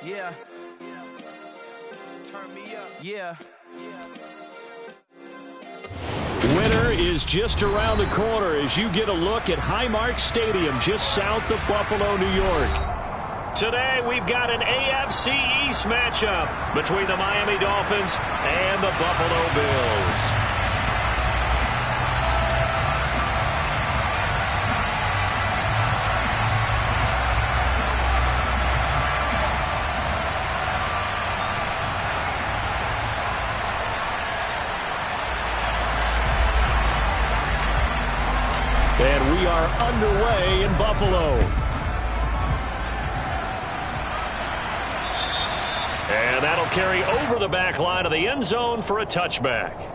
Yeah. Turn me up. Yeah. Winter is just around the corner as you get a look at Highmark Stadium just south of Buffalo, New York. Today we've got an AFC East matchup between the Miami Dolphins and the Buffalo Bills. And we are underway in Buffalo. And that'll carry over the back line of the end zone for a touchback.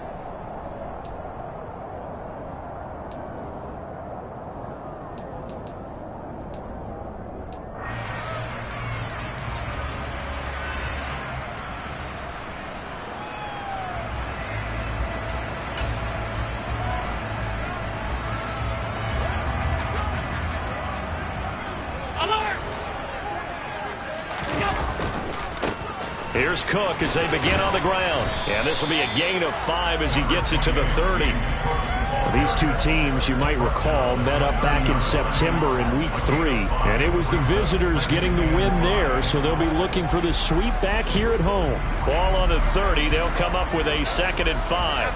Here's Cook as they begin on the ground. And this will be a gain of 5 as he gets it to the 30. These two teams, you might recall, met up back in September in Week 3. And it was the visitors getting the win there, so they'll be looking for the sweep back here at home. Ball on the 30. They'll come up with a 2nd and 5.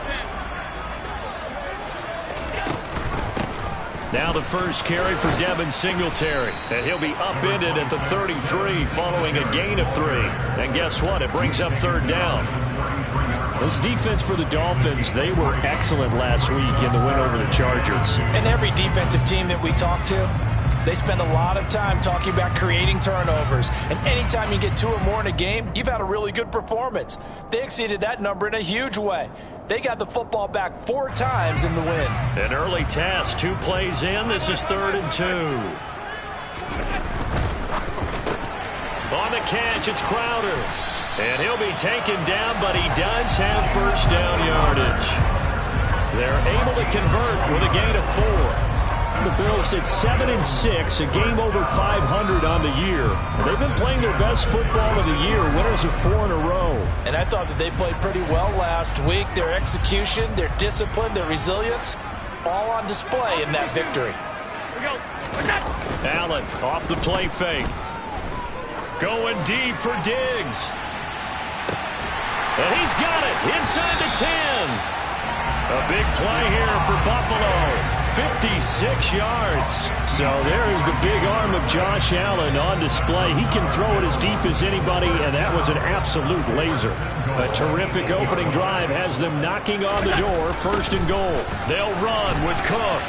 Now the first carry for Devin Singletary. And he'll be upended at the 33 following a gain of 3. And guess what? It brings up 3rd down. This defense for the Dolphins, they were excellent last week in the win over the Chargers. And every defensive team that we talk to, they spend a lot of time talking about creating turnovers. And anytime you get 2 or more in a game, you've had a really good performance. They exceeded that number in a huge way. They got the football back 4 times in the win. An early task, 2 plays in. This is 3rd and 2. On the catch, it's Crowder. And he'll be taken down, but he does have 1st down yardage. They're able to convert with a gain of 4. The Bills at 7-6, a game over 500 on the year. And they've been playing their best football of the year, winners of 4 in a row. And I thought that they played pretty well last week. Their execution, their discipline, their resilience, all on display in that victory. Allen off the play fake. Going deep for Diggs. And he's got it inside the 10. A big play here for Buffalo. 56 yards. So there is the big arm of Josh Allen on display. He can throw it as deep as anybody, and that was an absolute laser. A terrific opening drive has them knocking on the door, 1st and goal. They'll run with Cook.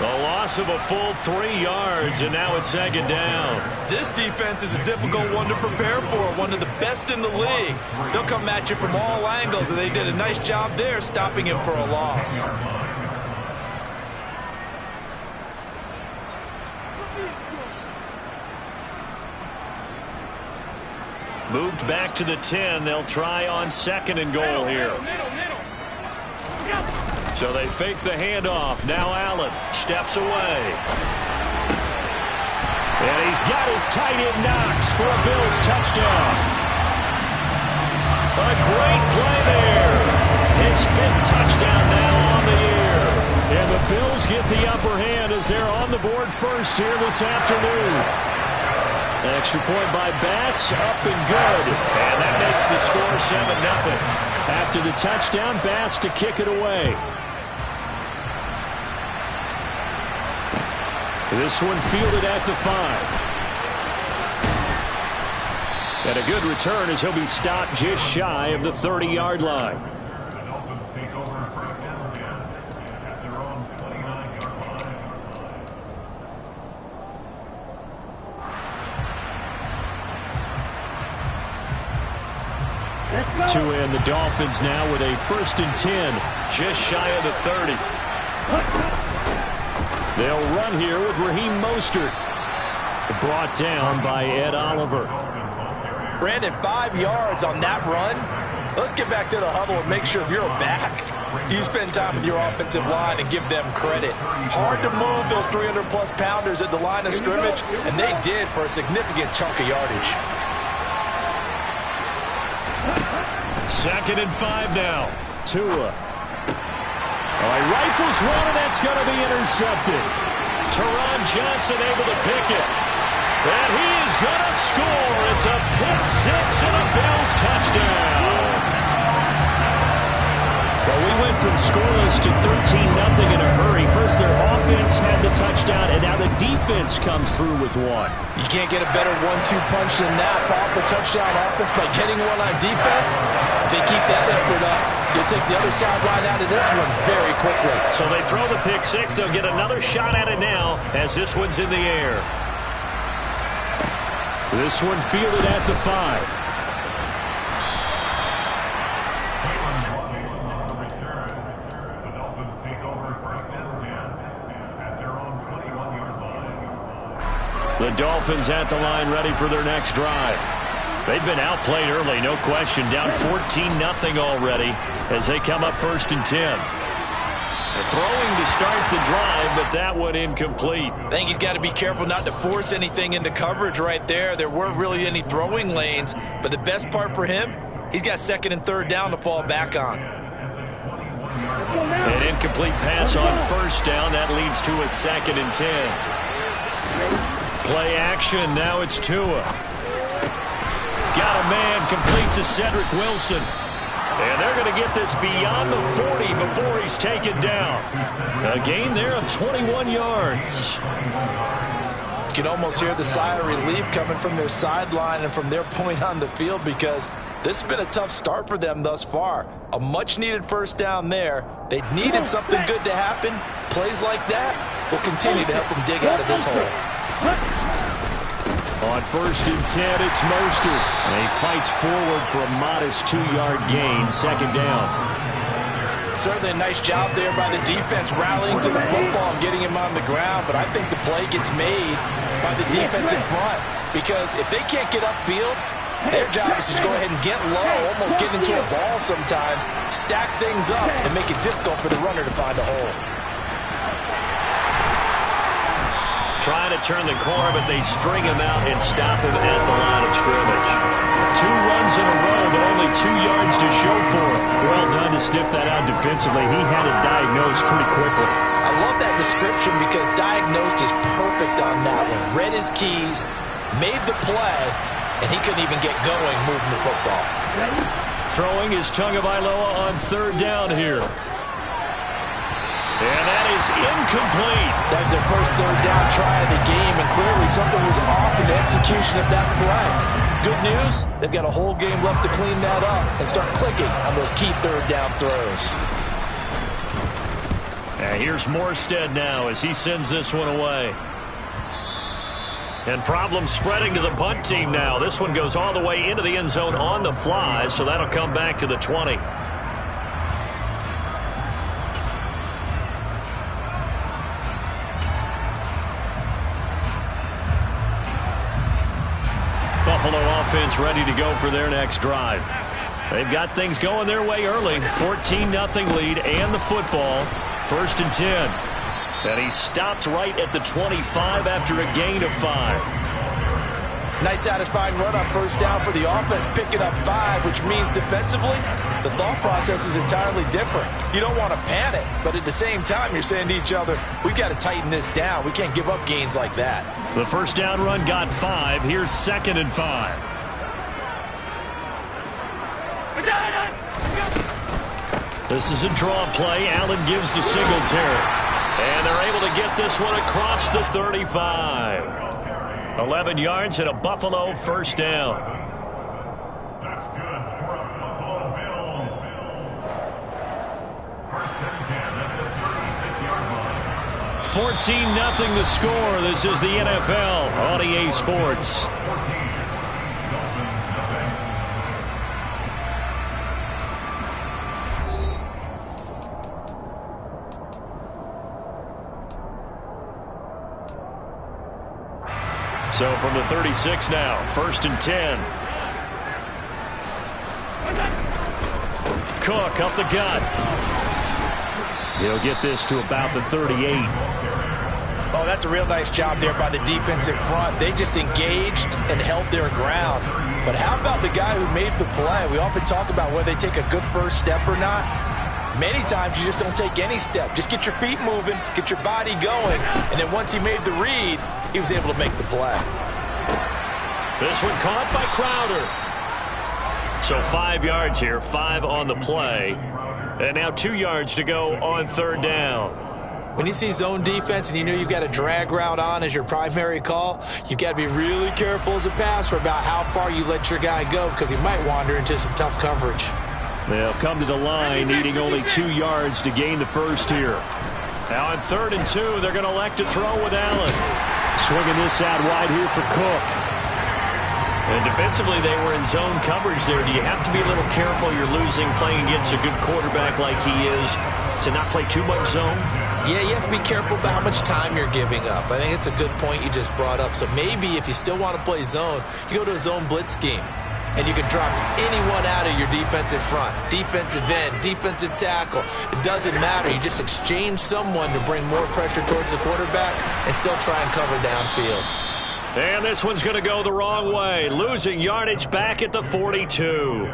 A loss of a full 3 yards, and now it's 2nd down. This defense is a difficult one to prepare for, one of the best in the league. They'll come at you from all angles, and they did a nice job there stopping him for a loss. Moved back to the 10. They'll try on 2nd and goal here. So they fake the handoff. Now Allen steps away. And he's got his tight end Knox for a Bills touchdown. A great play there. His 5th touchdown now on the year. And the Bills get the upper hand as they're on the board first here this afternoon. Extra point by Bass, up and good. And that makes the score 7-0. After the touchdown, Bass to kick it away. This one fielded at the 5. And a good return as he'll be stopped just shy of the 30-yard line. To end the Dolphins now with a 1st and 10, just shy of the 30. They'll run here with Raheem Mostert. Brought down by Ed Oliver. Brandon, 5 yards on that run. Let's get back to the huddle and make sure if you're a back, You spend time with your offensive line and give them credit. Hard to move those 300-plus pounders at the line of scrimmage, and they did for a significant chunk of yardage. 2nd and 5 now. Tua. Oh, he rifles one, and that's going to be intercepted. Teron Johnson able to pick it. And he is going to score. It's a pick six and a Bills touchdown. Well, we went from scoreless to 13-0 in a hurry. First, their offense had the touchdown, and now the defense comes through with one. You can't get a better 1-2 punch than that. Follow up a touchdown offense by getting one on defense. If they keep that effort up, you'll take the other sideline out of this one very quickly. So they throw the pick six. They'll get another shot at it now as this one's in the air. This one fielded at the 5. The Dolphins at the line, ready for their next drive. They've been outplayed early, no question. Down 14-0 already as they come up 1st and 10. They're throwing to start the drive, but that one incomplete. I think he's got to be careful not to force anything into coverage right there. There weren't really any throwing lanes, but the best part for him, he's got 2nd and 3rd down to fall back on. An incomplete pass on 1st down. That leads to a 2nd and 10. Play action. Now it's Tua. Got a man complete to Cedric Wilson. And they're going to get this beyond the 40 before he's taken down. A gain there of 21 yards. You can almost hear the sigh of relief coming from their sideline and from their point on the field because this has been a tough start for them thus far. A much-needed 1st down there. They needed something good to happen. Plays like that will continue to help them dig out of this hole. On 1st and 10, it's Mostert. And he fights forward for a modest 2-yard gain, 2nd down. Certainly a nice job there by the defense rallying to the football and getting him on the ground, but I think the play gets made by the defense in front because if they can't get upfield, their job is to go ahead and get low, almost get into a ball sometimes, stack things up, and make it difficult for the runner to find a hole. Trying to turn the corner, but they string him out and stop him at the line of scrimmage. 2 runs in a row, but only 2 yards to show for it. Well done to sniff that out defensively. He had it diagnosed pretty quickly. I love that description because diagnosed is perfect on that one. Read his keys, made the play, and he couldn't even get going moving the football. Throwing is Tagovailoa on 3rd down here. And that is incomplete. That was their first 3rd down try of the game, and clearly something was off in the execution of that play. Good news, they've got a whole game left to clean that up and start clicking on those key 3rd down throws. And here's Morstead now as he sends this one away. And problems spreading to the punt team now. This one goes all the way into the end zone on the fly, so that'll come back to the 20. Buffalo offense ready to go for their next drive. They've got things going their way early. 14-0 lead and the football. 1st and 10. And he stopped right at the 25 after a gain of 5. Nice satisfying run on 1st down for the offense, picking up 5, which means defensively, the thought process is entirely different. You don't want to panic, but at the same time, you're saying to each other, we've got to tighten this down. We can't give up gains like that. The 1st down run got 5. Here's 2nd and 5. This is a draw play. Allen gives to Singletary. And they're able to get this one across the 35. 11 yards and a Buffalo 1st down. That's good for the Buffalo Bills. 1st and 10 at the 36-yard line. 14-0 the score. This is the NFL on EA Sports. So from the 36 now, 1st and 10. Cook up the gut. He'll get this to about the 38. Oh, that's a real nice job there by the defensive front. They just engaged and held their ground. But how about the guy who made the play? We often talk about whether they take a good first step or not. Many times you just don't take any step. Just get your feet moving, get your body going, and then once he made the read, he was able to make the play. This one caught by Crowder. So 5 yards here, 5 on the play. And now 2 yards to go on third down. When you see zone defense and you know you've got a drag route on as your primary call, you've got to be really careful as a passer about how far you let your guy go because he might wander into some tough coverage. They'll come to the line needing only 2 yards to gain the first here. Now on 3rd and 2, they're going to elect to throw with Allen. Swinging this out wide here for Cook. And defensively, they were in zone coverage there. Do you have to be a little careful you're losing playing against a good quarterback like he is to not play too much zone? Yeah, you have to be careful about how much time you're giving up. I think it's a good point you just brought up. So maybe if you still want to play zone, you go to a zone blitz scheme. And you can drop anyone out of your defensive front. Defensive end, defensive tackle. It doesn't matter. You just exchange someone to bring more pressure towards the quarterback and still try and cover downfield. And this one's going to go the wrong way. Losing yardage back at the 42.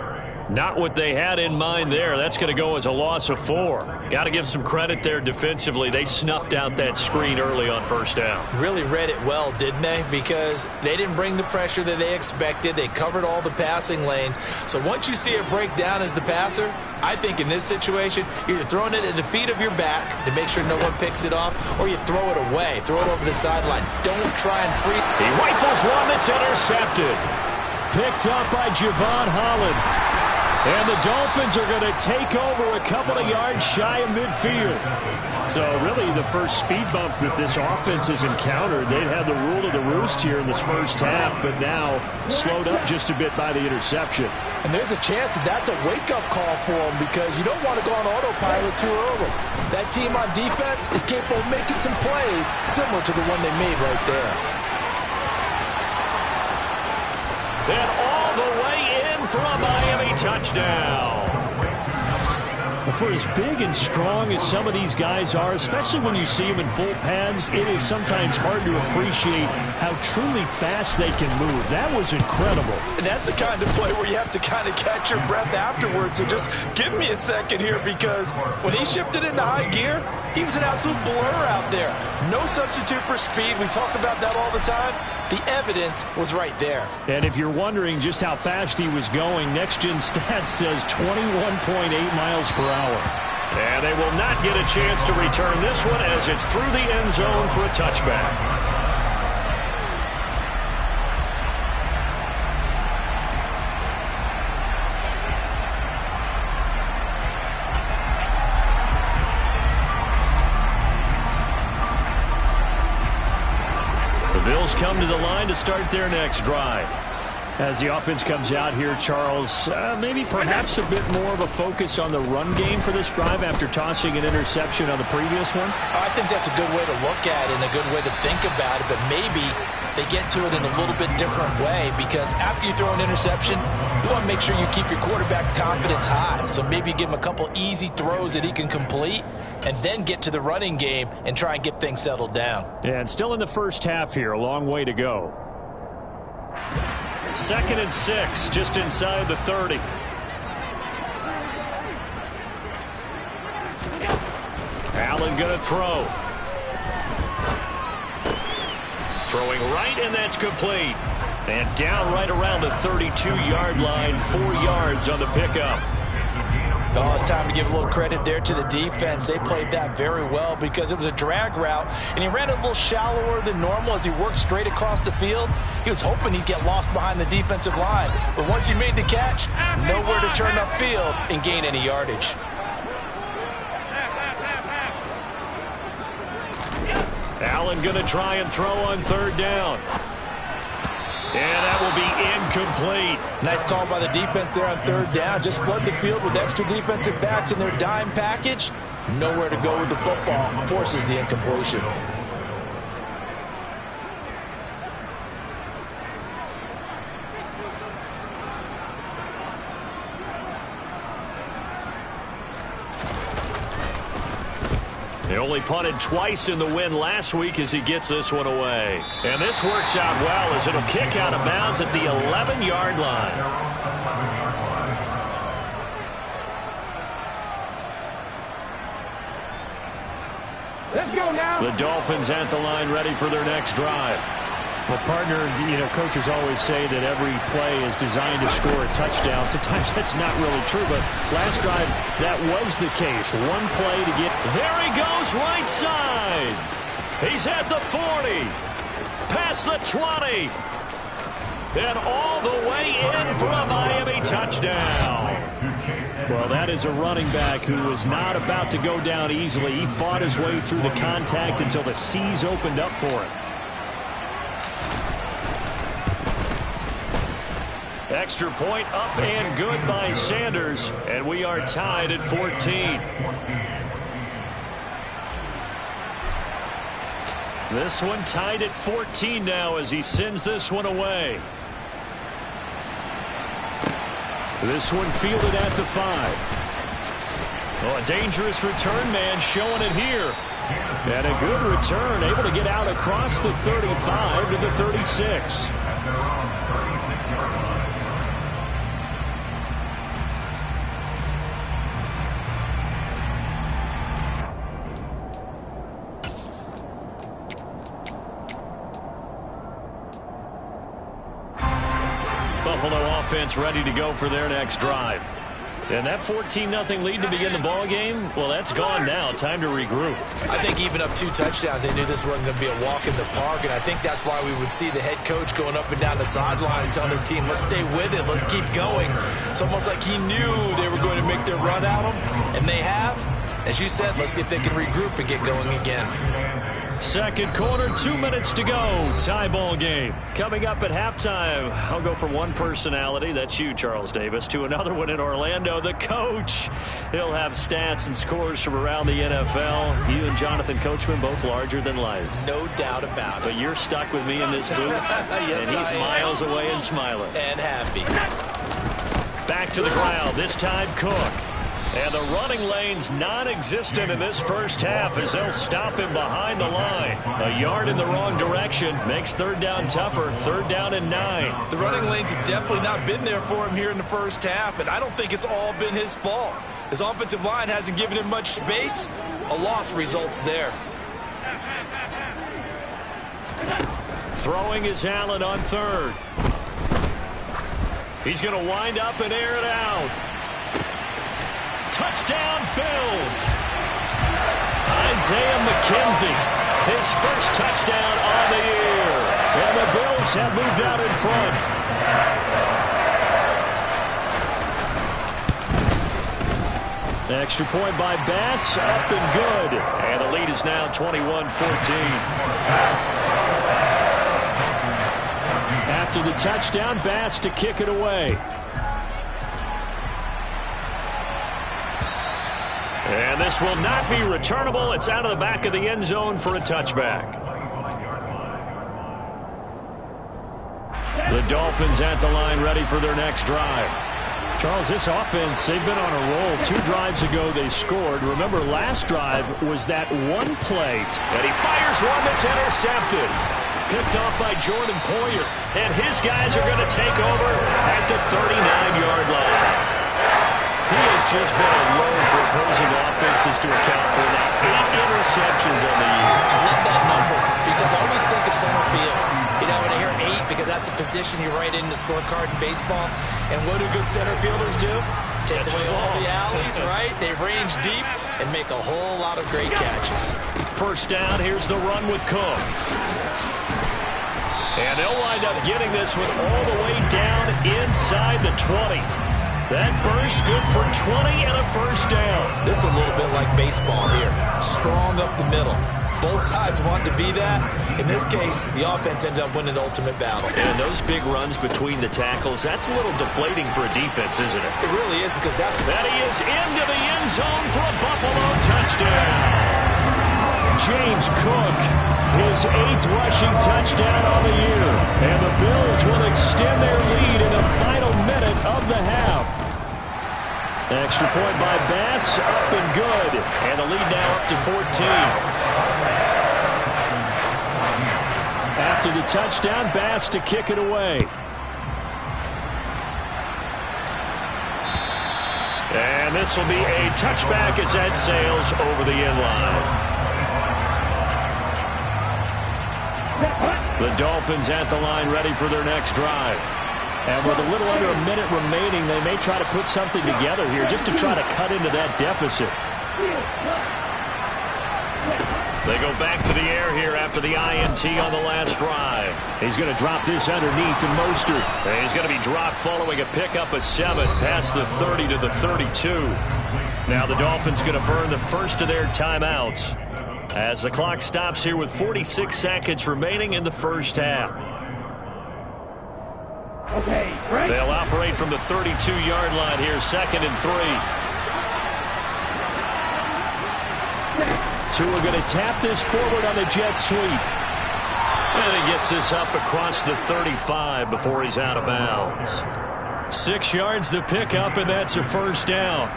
Not what they had in mind there. That's going to go as a loss of 4. Got to give some credit there defensively. They snuffed out that screen early on first down. Really read it well, didn't they? Because they didn't bring the pressure that they expected. They covered all the passing lanes. So once you see it break down as the passer, I think in this situation, you're either throwing it at the feet of your back to make sure no one picks it off, or you throw it away. Throw it over the sideline. Don't try and free. He rifles one that's intercepted. Picked up by Javon Holland. And the Dolphins are going to take over a couple of yards shy of midfield. So really the first speed bump that this offense has encountered, they'd had the rule of the roost here in this first half, but now slowed up just a bit by the interception. And there's a chance that that's a wake-up call for them because you don't want to go on autopilot too early. That team on defense is capable of making some plays similar to the one they made right there. And all the way in for a Miami touchdown. For as big and strong as some of these guys are, especially when you see them in full pads, it is sometimes hard to appreciate how truly fast they can move. That was incredible. And that's the kind of play where you have to kind of catch your breath afterwards. So just give me a second here because when he shifted into high gear, he was an absolute blur out there. No substitute for speed. We talk about that all the time. The evidence was right there. And if you're wondering just how fast he was going, Next Gen Stats says 21.8 miles per hour. And they will not get a chance to return this one as it's through the end zone for a touchback. Bills come to the line to start their next drive. As the offense comes out here, Charles, maybe perhaps a bit more of a focus on the run game for this drive after tossing an interception on the previous one? I think that's a good way to look at it and a good way to think about it, but maybe they get to it in a little bit different way because after you throw an interception, you want to make sure you keep your quarterback's confidence high. So maybe give him a couple easy throws that he can complete and then get to the running game and try and get things settled down. And still in the first half here, a long way to go. 2nd and 6, just inside the 30. Allen going to throw. Throwing right, and that's complete. And down right around the 32-yard line, 4 yards on the pickup. Oh, it's time to give a little credit there to the defense. They played that very well because it was a drag route, and he ran it a little shallower than normal as he worked straight across the field. He was hoping he'd get lost behind the defensive line, but once he made the catch, nowhere to turn upfield and gain any yardage. Allen going to try and throw on 3rd down. And that will be incomplete. Nice call by the defense there on 3rd down. Just flood the field with extra defensive backs in their dime package. Nowhere to go with the football. Forces the incompletion. only punted twice in the win last week as he gets this one away. And this works out well as it'll kick out of bounds at the 11-yard line. Let's go now. The Dolphins at the line ready for their next drive. Well, partner, coaches always say that every play is designed to score a touchdown. Sometimes that's not really true, but last drive, that was the case. One play to get... There he goes, right side. He's at the 40. Past the 20. And all the way in for a Miami touchdown. Well, that is a running back who was not about to go down easily. He fought his way through the contact until the seas opened up for him. Extra point up and good by Sanders, and we are tied at 14. This one tied at 14 now as he sends this one away. This one fielded at the 5. Oh, a dangerous return man showing it here. And a good return, able to get out across the 35 to the 36. Buffalo offense ready to go for their next drive. And that 14-0 lead to begin the ball game, well, that's gone now. Time to regroup. I think even up 2 touchdowns, they knew this wasn't going to be a walk in the park, and I think that's why we would see the head coach going up and down the sidelines telling his team, let's stay with it, let's keep going. It's almost like he knew they were going to make their run at him, and they have. As you said, let's see if they can regroup and get going again. Second quarter, 2 minutes to go. Tie ball game. Coming up at halftime, I'll go from one personality, that's you, Charles Davis, to another one in Orlando, the coach. He'll have stats and scores from around the NFL. You and Jonathan Coachman, both larger than life. No doubt about it. But you're stuck with me in this booth, yes, and he's miles away and smiling. And happy. Back to the ground, this time Cook. And the running lane's non-existent in this first half as they'll stop him behind the line. A yard in the wrong direction makes third down tougher. Third down and 9. The running lanes have definitely not been there for him here in the first half, and I don't think it's all been his fault. His offensive line hasn't given him much space. A loss results there. Throwing is Allen on third. He's going to wind up and air it out. Touchdown, Bills. Isaiah McKenzie, his first touchdown on the year. And the Bills have moved out in front. Extra point by Bass, up and good. And the lead is now 21-14. After the touchdown, Bass to kick it away. And this will not be returnable. It's out of the back of the end zone for a touchback. The Dolphins at the line ready for their next drive. Charles, this offense, they've been on a roll. 2 drives ago they scored. Remember, last drive was that one play. And he fires one that's intercepted. Picked off by Jordan Poyer. And his guys are going to take over at the 39-yard line. He has just been a load for opposing offenses to account for that. 8 interceptions on the year. I love that number because I always think of center field. You know, when I hear 8, because that's the position you write in the scorecard in baseball. And what do good center fielders do? Take away all the alleys, right? They range deep and make a whole lot of great catches. First down, here's the run with Cook. And they'll wind up getting this one all the way down inside the 20. That burst good for 20 and a first down. This is a little bit like baseball here. Strong up the middle. Both sides want to be that. In this case, the offense ended up winning the ultimate battle. And those big runs between the tackles, that's a little deflating for a defense, isn't it? It really is because that's... That he is into the end zone for a Buffalo touchdown. James Cook, his 8th rushing touchdown on the year. And the Bills will extend their lead in the final minute of the half. Extra point by Bass, up and good. And the lead now up to 14. After the touchdown, Bass to kick it away. And this will be a touchback as that sails over the end line. The Dolphins at the line ready for their next drive. And with a little under a minute remaining, they may try to put something together here just to try to cut into that deficit. They go back to the air here after the INT on the last drive. He's going to drop this underneath to Mostert. And he's going to be dropped following a pickup of 7 past the 30 to the 32. Now the Dolphins going to burn the first of their timeouts as the clock stops here with 46 seconds remaining in the first half. Okay, right. They'll operate from the 32-yard line here, 2nd and 3. Tua going to tap this forward on the jet sweep. And he gets this up across the 35 before he's out of bounds. 6 yards the pickup, and that's a first down.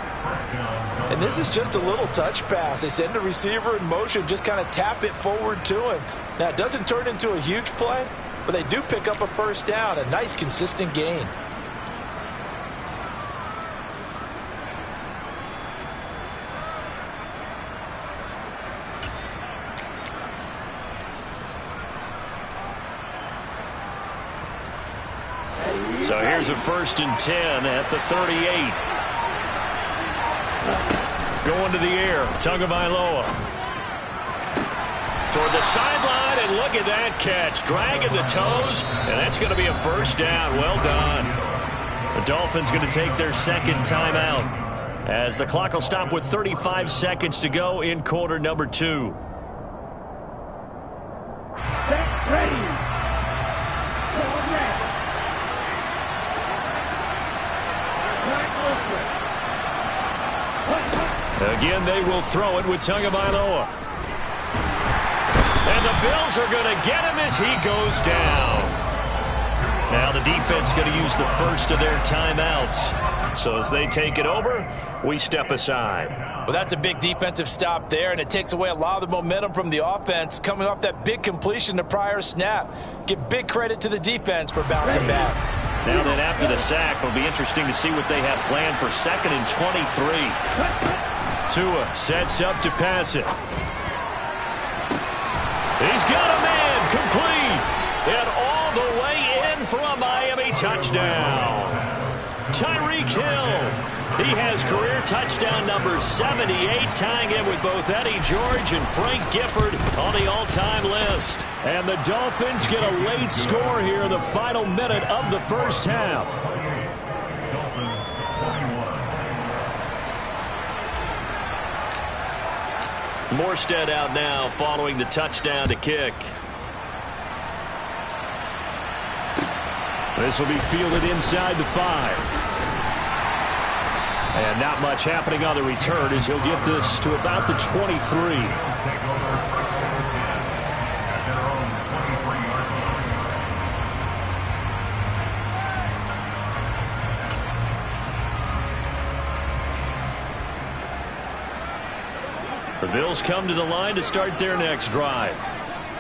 And this is just a little touch pass. They send the receiver in motion, just kind of tap it forward to him. Now, it doesn't turn into a huge play, but they do pick up a first down, a nice consistent gain. So here's a 1st and 10 at the 38. Going to the air, Tagovailoa. Toward the sideline, and look at that catch. Dragging the toes, and that's going to be a first down. Well done. The Dolphins going to take their 2nd timeout as the clock will stop with 35 seconds to go in quarter number 2. Ready. Again, they will throw it with Tagovailoa. And the Bills are going to get him as he goes down. Now the defense going to use the first of their timeouts. So as they take it over, we step aside. Well, that's a big defensive stop there, and it takes away a lot of the momentum from the offense coming off that big completion the prior snap. Give big credit to the defense for bouncing back. Now then, after the sack, it'll be interesting to see what they have planned for 2nd and 23. Tua sets up to pass it. He's got a man complete. And all the way in for a Miami touchdown. Tyreek Hill. He has career touchdown number 78, tying in with both Eddie George and Frank Gifford on the all-time list. And the Dolphins get a late score here in the final minute of the first half. Dolphins 41. Morstead out now following the touchdown to kick. This will be fielded inside the 5. And not much happening on the return as he'll get this to about the 23. Take over 2nd at their own 23-yard line. The Bills come to the line to start their next drive.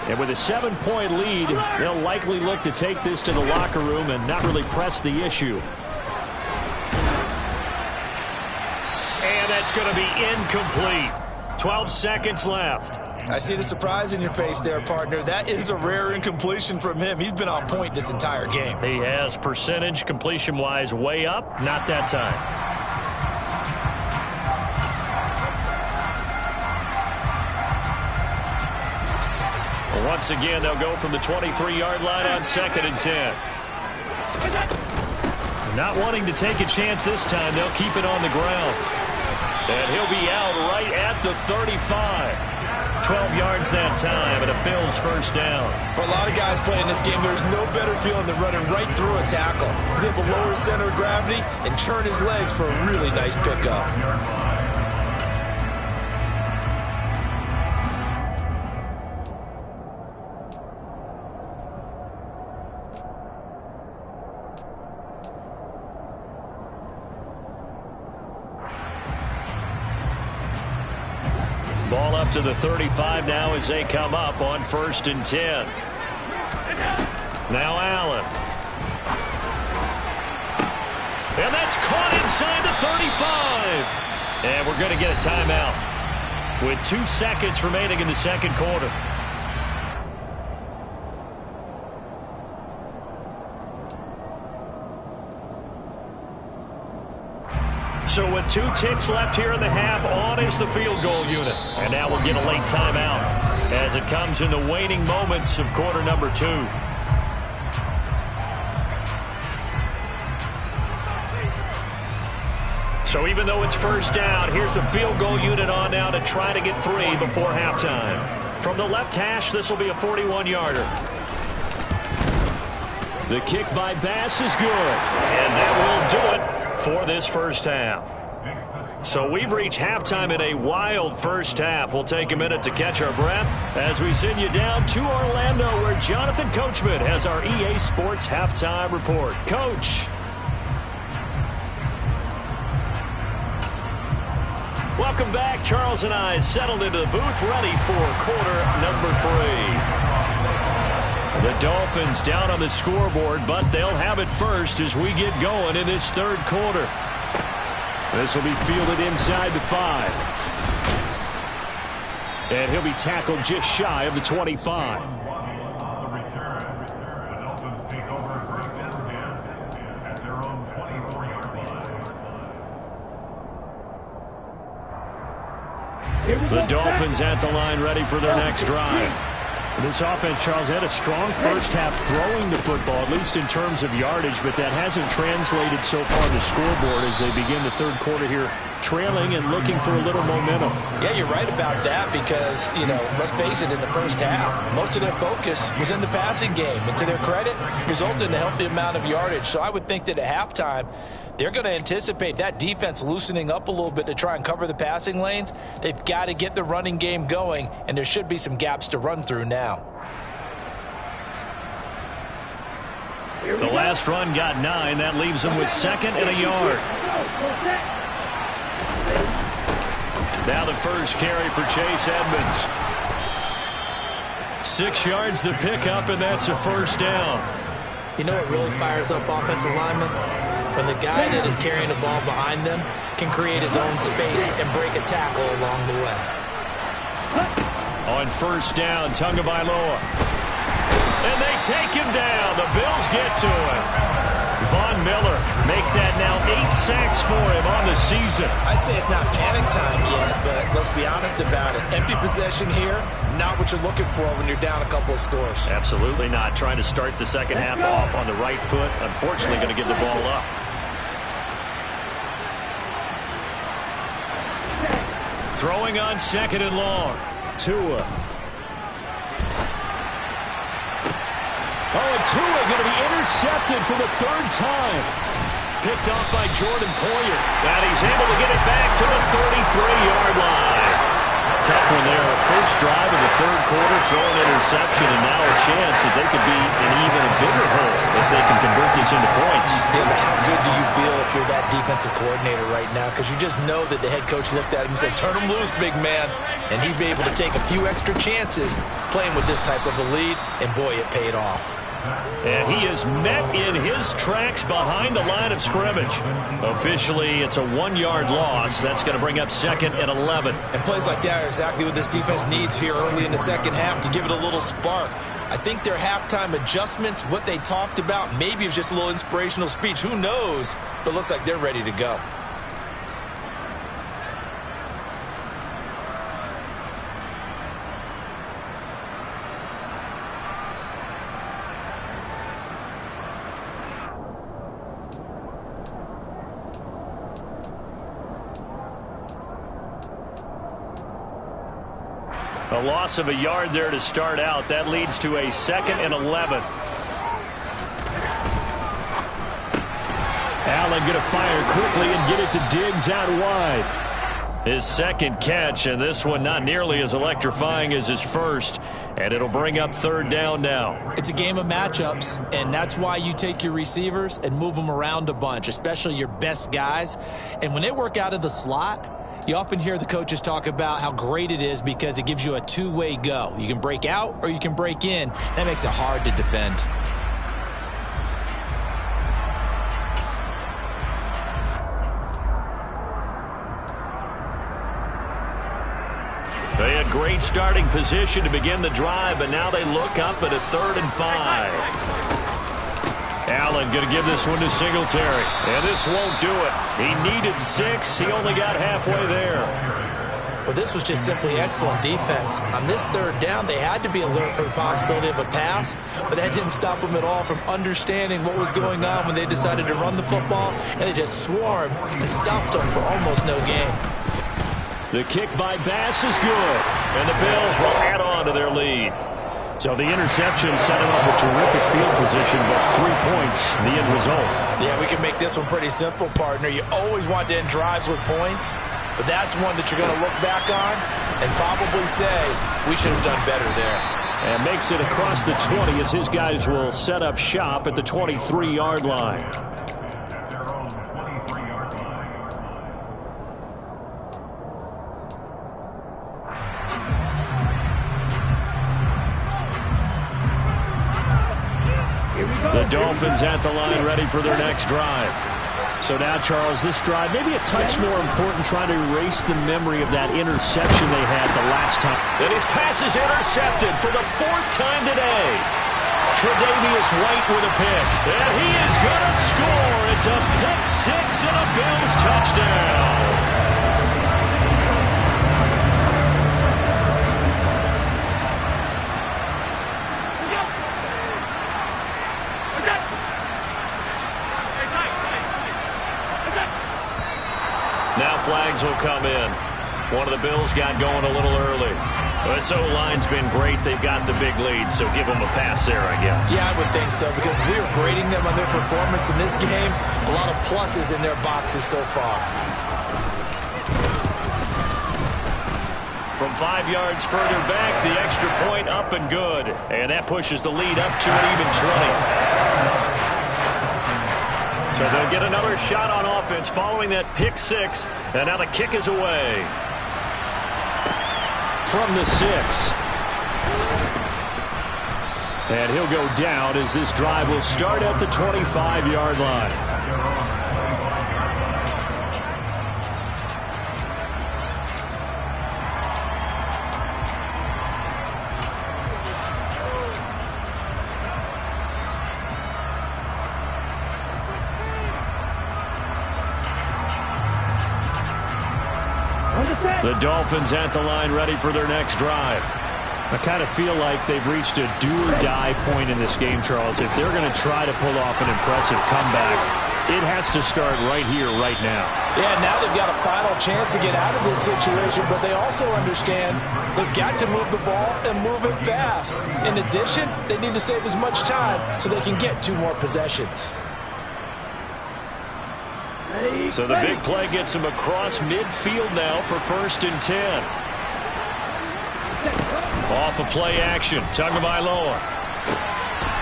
And with a 7-point lead, they'll likely look to take this to the locker room and not really press the issue. And that's going to be incomplete. 12 seconds left. I see the surprise in your face there, partner. That is a rare incompletion from him. He's been on point this entire game. He has percentage completion-wise way up. Not that time. Once again, they'll go from the 23-yard line on 2nd and 10. Not wanting to take a chance this time, they'll keep it on the ground. And he'll be out right at the 35. 12 yards that time, and a Bills first down. For a lot of guys playing this game, there's no better feeling than running right through a tackle. He's able to lower his center of gravity and churn his legs for a really nice pickup. up to the 35 now as they come up on 1st and 10. Now Allen. And that's caught inside the 35. And we're going to get a timeout with 2 seconds remaining in the second quarter. So with 2 ticks left here in the half, on is the field goal unit. And now we'll get a late timeout as it comes in the waning moments of quarter number 2. So even though it's first down, here's the field goal unit on now to try to get 3 before halftime. From the left hash, this will be a 41-yarder. The kick by Bass is good. And that will do it for this first half. So we've reached halftime in a wild first half. We'll take a minute to catch our breath as we send you down to Orlando, where Jonathan Coachman has our EA Sports halftime report. Coach. Welcome back. Charles and I settled into the booth, ready for quarter number 3. The Dolphins down on the scoreboard, but they'll have it first as we get going in this third quarter. This will be fielded inside the 5. And he'll be tackled just shy of the 25. On the return, the Dolphins take over 1st and 10 at their own 24-yard line. The Dolphins at the line, ready for their next drive. This offense, Charles, had a strong first half throwing the football, at least in terms of yardage, but that hasn't translated so far on the scoreboard as they begin the third quarter here, trailing and looking for a little momentum. Yeah, you're right about that because, let's face it, in the first half, most of their focus was in the passing game. And to their credit, resulted in a healthy amount of yardage. So I would think that at halftime, they're going to anticipate that defense loosening up a little bit to try and cover the passing lanes. They've got to get the running game going, and there should be some gaps to run through now. The last run got 9. That leaves them with 2nd and a yard. Now the first carry for Chase Edmonds. 6 yards the pickup, and that's a first down. You know what really fires up offensive linemen? When the guy that is carrying the ball behind them can create his own space and break a tackle along the way. On first down, Tagovailoa. And they take him down. The Bills get to him. Von Miller make that now 8 sacks for him on the season. I'd say it's not panic time yet, but let's be honest about it. Empty possession here, not what you're looking for when you're down a couple of scores. Absolutely not. Trying to start the second half off on the right foot. Unfortunately, going to give the ball up. Throwing on 2nd and long. Tua. Oh, and Tua going to be intercepted for the 3rd time. Picked off by Jordan Poyer. And he's able to get it back to the 33-yard line. Tough one there. First drive of the third quarter, throwing interception, and now a chance that they could be in even a bigger hole if they can convert this into points. Yeah, but how good do you feel if you're that defensive coordinator right now? Because you just know that the head coach looked at him and said, turn him loose, big man. And he'd be able to take a few extra chances playing with this type of a lead, and boy, it paid off. And he is met in his tracks behind the line of scrimmage. Officially, it's a 1-yard loss. That's going to bring up 2nd and 11. And plays like that are exactly what this defense needs here early in the second half to give it a little spark. I think their halftime adjustments, what they talked about, maybe it was just a little inspirational speech. Who knows? But looks like they're ready to go. A loss of a yard there to start out. That leads to a 2nd and 11. Allen going to fire quickly and get it to Diggs out wide. His 2nd catch, and this one not nearly as electrifying as his first. And it'll bring up 3rd down now. It's a game of matchups, and that's why you take your receivers and move them around a bunch, especially your best guys. And when they work out of the slot, You often hear the coaches talk about how great it is because it gives you a two-way go. You can break out or you can break in. That makes it hard to defend. They had great starting position to begin the drive, but now they look up at a 3rd and 5. Allen going to give this one to Singletary, and this won't do it. He needed 6. He only got halfway there. Well, this was just simply excellent defense. On this 3rd down, they had to be alert for the possibility of a pass, but that didn't stop them at all from understanding what was going on when they decided to run the football, and they just swarmed and stopped them for almost no gain. The kick by Bass is good, and the Bills will add on to their lead. So the interception set him up with terrific field position, but 3 points, the end result. Yeah, we can make this one pretty simple, partner. You always want to end drives with points, but that's one that you're going to look back on and probably say, we should have done better there. And makes it across the 20 as his guys will set up shop at the 23-yard line. At their own 23-yard line. The Dolphins at the line ready for their next drive. So now, Charles, this drive maybe a touch more important, trying to erase the memory of that interception they had the last time. And his pass is intercepted for the 4th time today. Tre'Davious White with a pick. And he is going to score. It's a pick 6 and a Bills touchdown. Now flags will come in. One of the Bills got going a little early. This O-line's been great. They've got the big lead, so give them a pass there, I guess. Yeah, I would think so, because we are grading them on their performance in this game. A lot of pluses in their boxes so far. From 5 yards further back, the extra point up and good. And that pushes the lead up to an even 20. So they'll get another shot on offense following that pick 6. And now the kick is away. From the 6. And he'll go down as this drive will start at the 25-yard line. The Dolphins at the line ready for their next drive. I kind of feel like they've reached a do-or-die point in this game, Charles. If they're going to try to pull off an impressive comeback, it has to start right here, right now. Yeah, now they've got a final chance to get out of this situation, but they also understand they've got to move the ball and move it fast. In addition, they need to save as much time so they can get 2 more possessions. So the big play gets him across midfield now for 1st and 10. Off of play action, Tagovailoa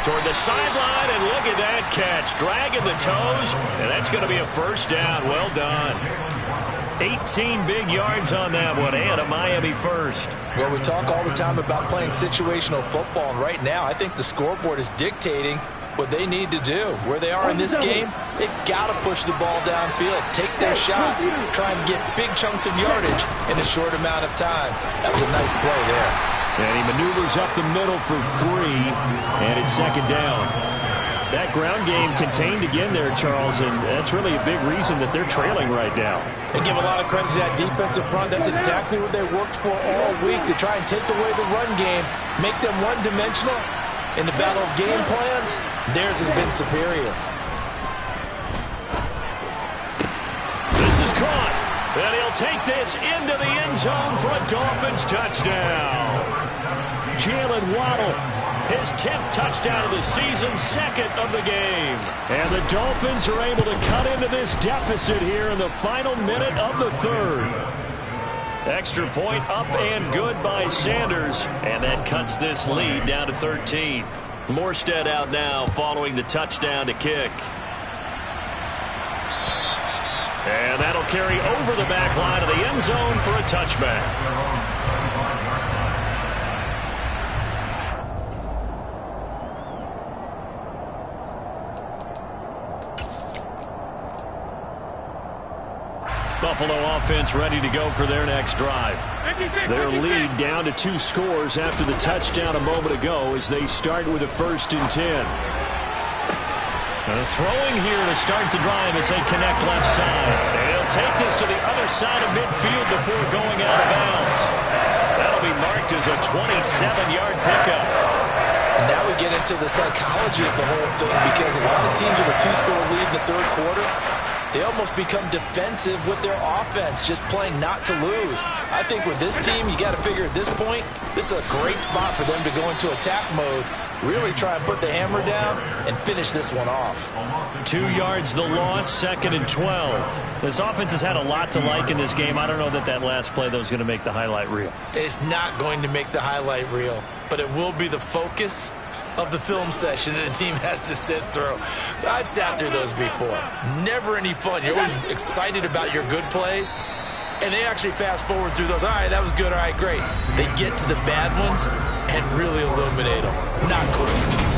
toward the sideline, and look at that catch. Dragging the toes, and that's going to be a 1st down. Well done. 18 big yards on that one, and a Miami 1st. Well, we talk all the time about playing situational football, and right now I think the scoreboard is dictating what they need to do. Where they are in this game, they've got to push the ball downfield, take their shots, try and get big chunks of yardage in a short amount of time. That was a nice play there. And he maneuvers up the middle for 3, and it's 2nd down. That ground game contained again there, Charles, and that's really a big reason that they're trailing right now. They give a lot of credit to that defensive front. That's exactly what they worked for all week, to try and take away the run game, make them one-dimensional. In the battle of game plans, theirs has been superior. This is caught, and he'll take this into the end zone for a Dolphins touchdown. Jalen Waddle, his 10th touchdown of the season, 2nd of the game. And the Dolphins are able to cut into this deficit here in the final minute of the 3rd. Extra point up and good by Sanders, and that cuts this lead down to 13. Morstead out now following the touchdown to kick. And that'll carry over the back line of the end zone for a touchback. Buffalo offense ready to go for their next drive. Their lead down to 2 scores after the touchdown a moment ago as they start with a 1st and 10. Throwing here to start the drive as they connect left side. They'll take this to the other side of midfield before going out of bounds. That'll be marked as a 27-yard pickup. And now we get into the psychology of the whole thing, because a lot of teams with a 2-score lead in the 3rd quarter, they almost become defensive with their offense, just playing not to lose. I think with this team, you got to figure at this point, this is a great spot for them to go into attack mode, really try and put the hammer down and finish this one off. 2 yards the loss, 2nd and 12. This offense has had a lot to like in this game. I don't know that last play, though, is going to make the highlight reel. It's not going to make the highlight reel, but it will be the focus of the film session that the team has to sit through. I've sat through those before. Never any fun. You're always excited about your good plays, and they actually fast forward through those. All right, that was good. All right, great. They get to the bad ones and really illuminate them. Not good.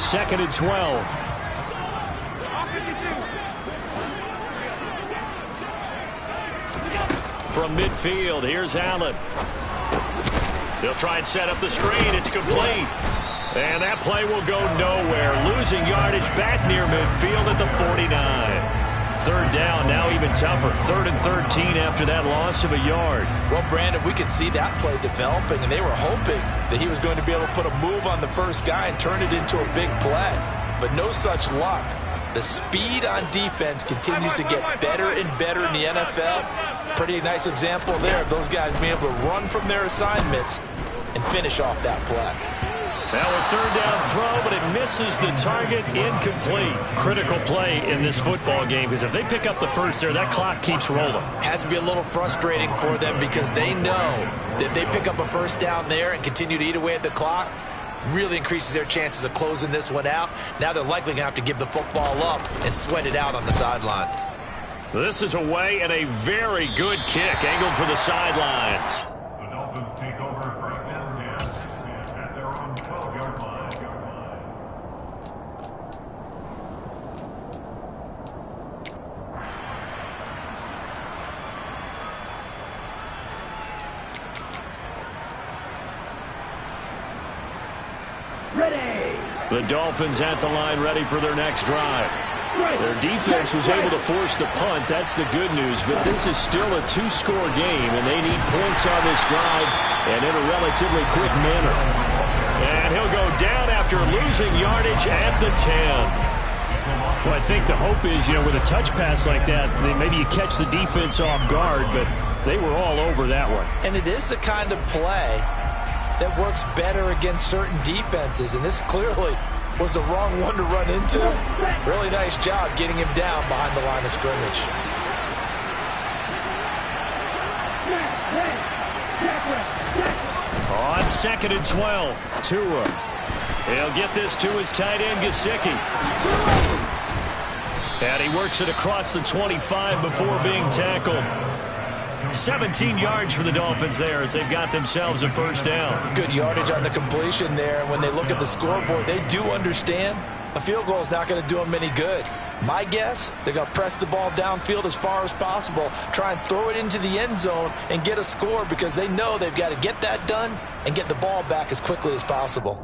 Second and 12. From midfield, here's Allen. They'll try and set up the screen. It's complete. And that play will go nowhere. Losing yardage back near midfield at the 49. 3rd down, now even tougher. 3rd and 13 after that loss of a yard. Well, Brandon, we could see that play developing, and they were hoping that he was going to be able to put a move on the first guy and turn it into a big play. But no such luck. The speed on defense continues to get better and better in the NFL. Pretty nice example there of those guys being able to run from their assignments and finish off that play. Now a 3rd down throw, but it misses the target, incomplete. Critical play in this football game, because if they pick up the first there, that clock keeps rolling. Has to be a little frustrating for them, because they know that if they pick up a 1st down there and continue to eat away at the clock, really increases their chances of closing this one out. Now they're likely going to have to give the football up and sweat it out on the sideline. This is away, and a very good kick angled for the sidelines. The Dolphins take over 1st and 10 at their own 12-yard line. The Dolphins at the line ready for their next drive. Their defense was able to force the punt. That's the good news. But this is still a 2-score game, and they need points on this drive and in a relatively quick manner. And he'll go down after losing yardage at the 10. Well, I think the hope is, with a touch pass like that, maybe you catch the defense off guard, but they were all over that one. And it is the kind of play that works better against certain defenses, and this clearly was the wrong one to run into. Really nice job getting him down behind the line of scrimmage. On 2nd and 12, Tua. He'll get this to his tight end, Gesicki. And he works it across the 25 before being tackled. 17 yards for the Dolphins there as they've got themselves a 1st down. Good yardage on the completion there. And when they look at the scoreboard, they do understand a field goal is not going to do them any good. My guess, they're going to press the ball downfield as far as possible, try and throw it into the end zone and get a score, because they know they've got to get that done and get the ball back as quickly as possible.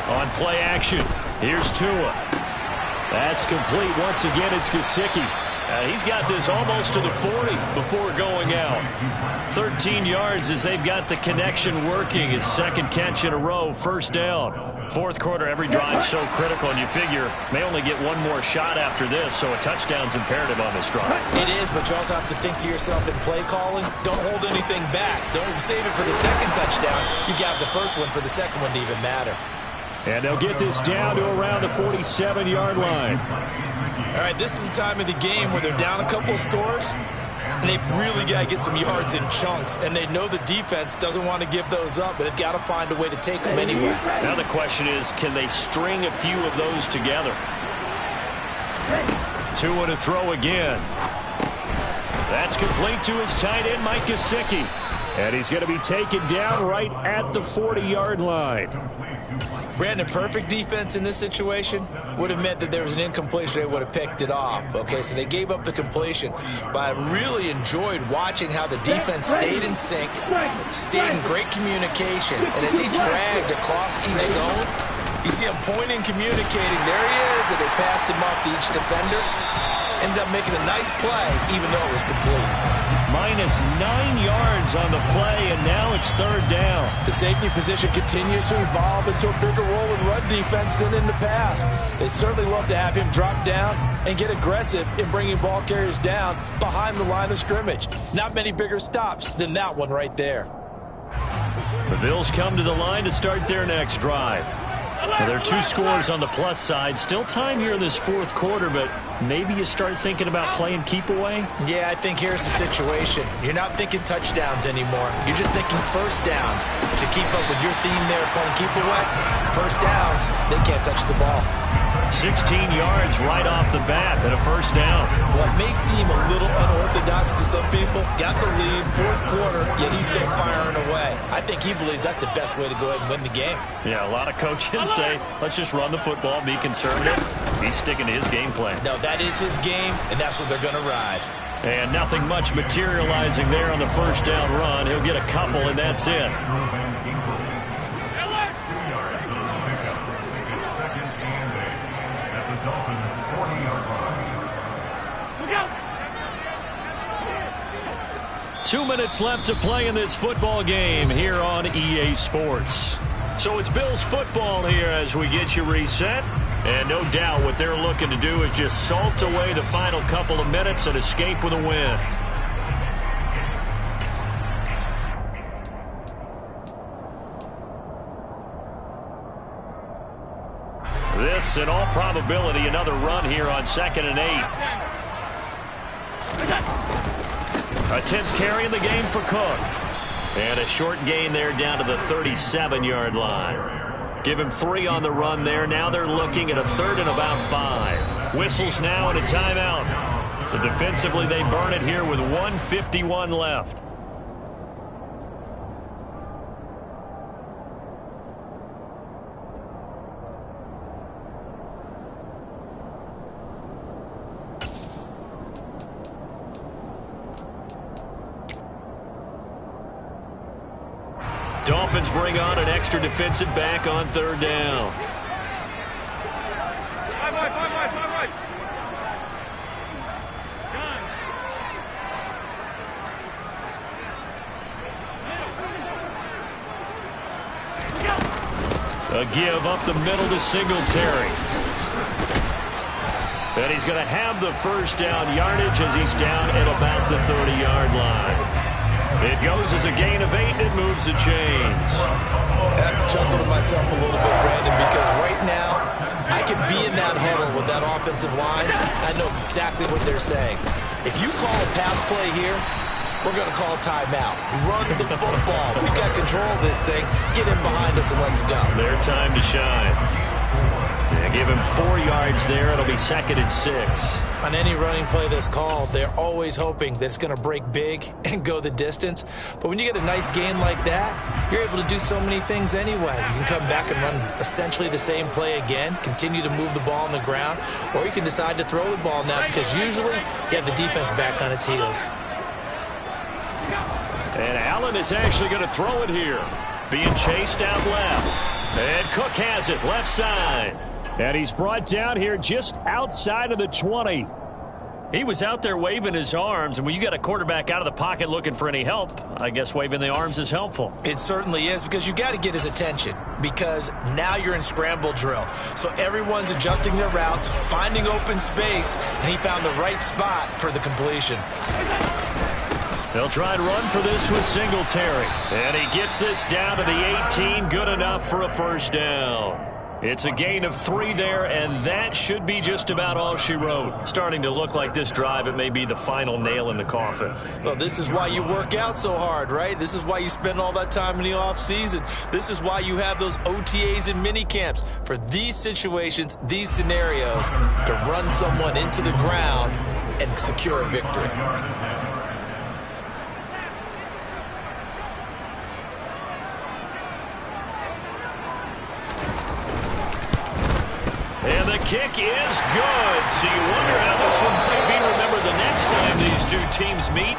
On play action, here's Tua. That's complete. Once again, it's Gesicki. He's got this almost to the 40 before going out. 13 yards as they've got the connection working. His 2nd catch in a row, 1st down. Fourth quarter, every drive's so critical, and you figure may only get one more shot after this, so a touchdown's imperative on this drive. It is, but you also have to think to yourself in play calling, don't hold anything back. Don't save it for the second touchdown. You got the first one for the second one to even matter. And they'll get this down to around the 47-yard line. All right, this is the time of the game where they're down a couple of scores, and they've really got to get some yards in chunks, and they know the defense doesn't want to give those up, but they've got to find a way to take them anyway. Now the question is, can they string a few of those together? 2 and a throw again. That's complete to his tight end, Mike Gesicki. And he's going to be taken down right at the 40-yard line. Brandon, perfect defense in this situation would have meant that there was an incompletion. They would have picked it off. Okay, so they gave up the completion. But I really enjoyed watching how the defense stayed in sync, stayed in great communication. And as he dragged across each zone, you see him pointing, communicating. There he is, and they passed him off to each defender. Ended up making a nice play, even though it was complete. Minus 9 yards on the play, and now it's third down. The safety position continues to evolve into a bigger role in run defense than in the past. They certainly love to have him drop down and get aggressive in bringing ball carriers down behind the line of scrimmage. Not many bigger stops than that one right there. The Bills come to the line to start their next drive. Now, there are 2 scores on the plus side. Still time here in this fourth quarter, but maybe you start thinking about playing keep away? Yeah, I think here's the situation. You're not thinking touchdowns anymore. You're just thinking first downs. To keep up with your theme there, playing keep away, first downs, they can't touch the ball. 16 yards right off the bat and a first down. What may seem a little unorthodox to some people, got the lead, fourth quarter, yet he's still firing away. I think he believes that's the best way to go ahead and win the game. Yeah, a lot of coaches say, let's just run the football, be conservative. He's sticking to his game plan. No, that is his game, and that's what they're going to ride. And nothing much materializing there on the first down run. He'll get a couple, and that's it. Two minutes left to play in this football game here on EA Sports. So it's Bills football here as we get you reset. And no doubt what they're looking to do is just salt away the final couple of minutes and escape with a win. This, in all probability, another run here on 2nd and 8. A 10th carry in the game for Cook. And a short gain there down to the 37-yard line. Give him 3 on the run there. Now they're looking at a 3rd and about 5. Whistles now and a timeout. So defensively they burn it here with 1:51 left. Dolphins bring on an extra defensive back on 3rd down. A give up the middle to Singletary. And he's going to have the first down yardage as he's down at about the 30-yard line. It goes as a gain of 8. It moves the chains. I have to chuckle to myself a little bit, Brandon, because right now I could be in that huddle with that offensive line. I know exactly what they're saying. If you call a pass play here, we're going to call a timeout. Run the football. We've got control of this thing. Get in behind us and let's go. Their time to shine. They give him 4 yards there. It'll be 2nd and 6. On any running play that's called, they're always hoping that it's going to break big and go the distance. But when you get a nice gain like that, you're able to do so many things anyway. You can come back and run essentially the same play again, continue to move the ball on the ground, or you can decide to throw the ball now because usually you have the defense back on its heels. And Allen is actually going to throw it here. Being chased out left. And Cook has it left side. And he's brought down here just outside of the 20. He was out there waving his arms, and when you got a quarterback out of the pocket looking for any help, I guess waving the arms is helpful. It certainly is, because you got to get his attention. because now you're in scramble drill. So everyone's adjusting their routes, finding open space, and he found the right spot for the completion. They'll try and run for this with Singletary. And he gets this down to the 18. Good enough for a first down. It's a gain of 3 there, and that should be just about all she wrote. Starting to look like this drive, it may be the final nail in the coffin. Well, this is why you work out so hard, right? This is why you spend all that time in the offseason. This is why you have those OTAs and mini camps for these situations, these scenarios, to run someone into the ground and secure a victory. And the kick is good. So you wonder how this one might be remembered the next time these two teams meet.